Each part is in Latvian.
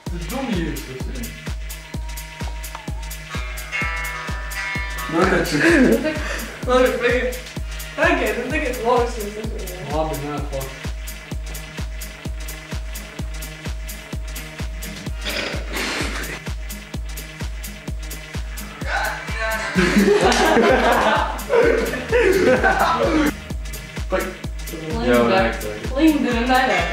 Tas dumjības tas ir. Labi, tagad lauksies. Labi, neatklāt. Linda ir neredz.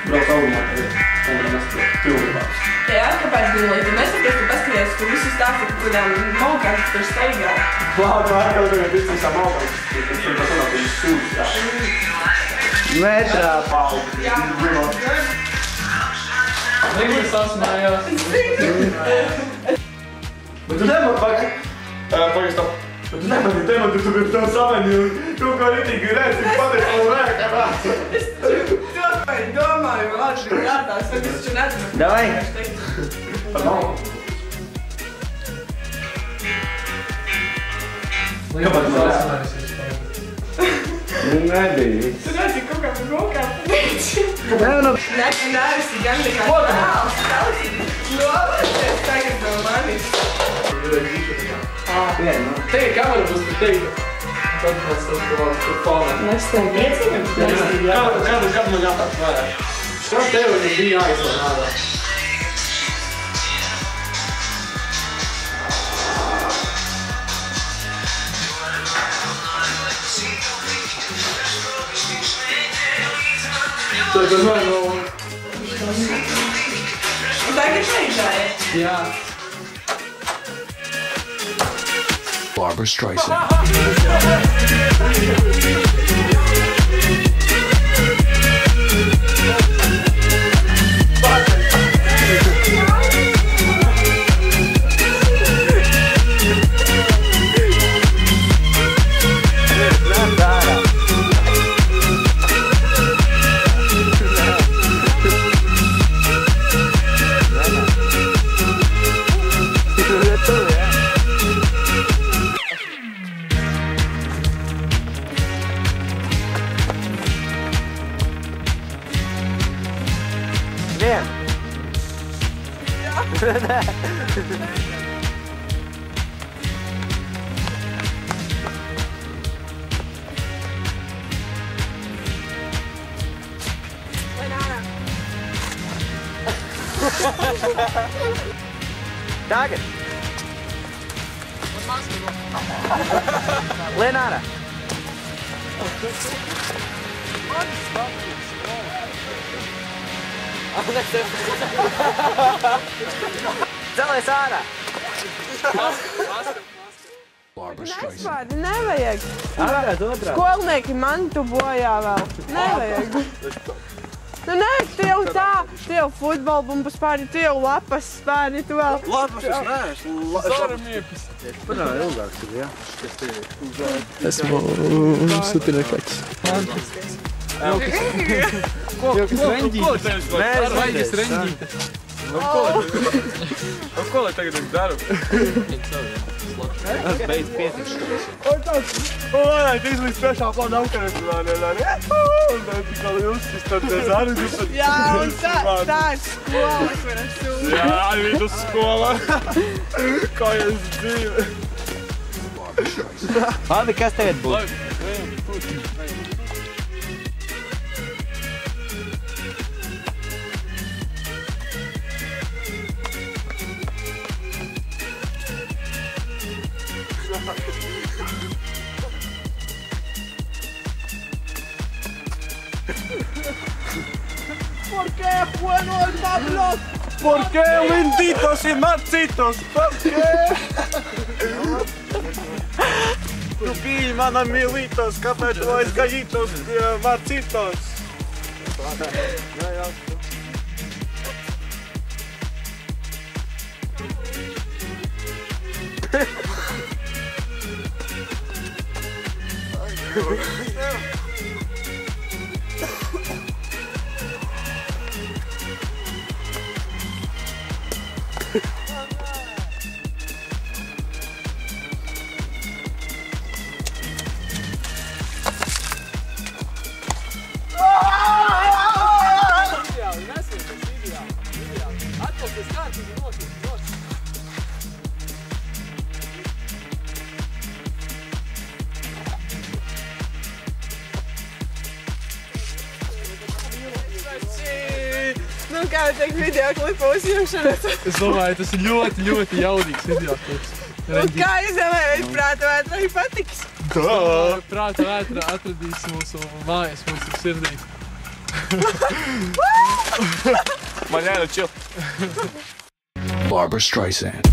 Brauc augumā, tad mēs pilnībās. Jā, kāpēc bija līdzi? Nesakies, tu paskaties, tu visu stāsti par kādām maukām, kas tur steigā. Labi, atkal tagad visam augums. Tas ir tas sanāk, viņš sūdz, jā. Metrā paldi. Jā, Līdzi sasmējās. Bet tu nemani pagaidām. Bet tu nemani tematu, tu biji to sameni un tu kā ritīgi redzi, pateici man rēkā. es domāju, man ātri ir jātās, bet es taču nezinu. Davai. Par naudu. Līdzi sasmējusies. Nebija. Tu redzi, kaut kā par rokām pateici. Nē, nu. Neesi gan nekā tāls. Novēcies tagad no manis. Teikt, kamera būs te teikt. Tad mēs tur fona. Nesteigies? Kādu man jātāk vairāk? Kā tev bija jāizsver ārā? Tagad man no... Tagad neizāja. Jā. Barbra Streisand. Vien. Tagad. Lien ārā. Celies ārā. Barbra Streisand. Nespādi, nevajag. Ārās otrā. Skolnieki man tu bojā vēl. Nevajag. Nu nē, tu jau tā, tu jau futbolu bumbu spārni, tu jau lapas spārni, tu vēl. Lapas es neesmu. Saramiepis. Parā ilgāks ir, jā. Esmu sutinekaķis. Ko tevis vajag reņģīt? Ko lai tagad es daru? Tas beidz pietikšanos. Lai, tu izlīdz trešā plāna aukarēs un tad tikai jūs tad zāri. Jā, un tā ir skola, kur es sūdu. Jā, vidu skola. Kā jūs dzīve. Labi, kas tagad būs? ¿Por qué bueno el Pablo? ¿Por qué linditos y marcitos? ¿Por qué? Tu pīļi mana mīlītos, kāpēc tu aizgaļītos marcitos? Nu, kā teikt, video klipa uzņemšanas. Es domāju, tas ir ļoti, ļoti jaudīgs video klips. Un kā izdomāju, prāta vētra arī patiks? Prāta vētra atradīs mūsu mājas, mūsu sirdī. Man jāiet chill. Barbra Streisand.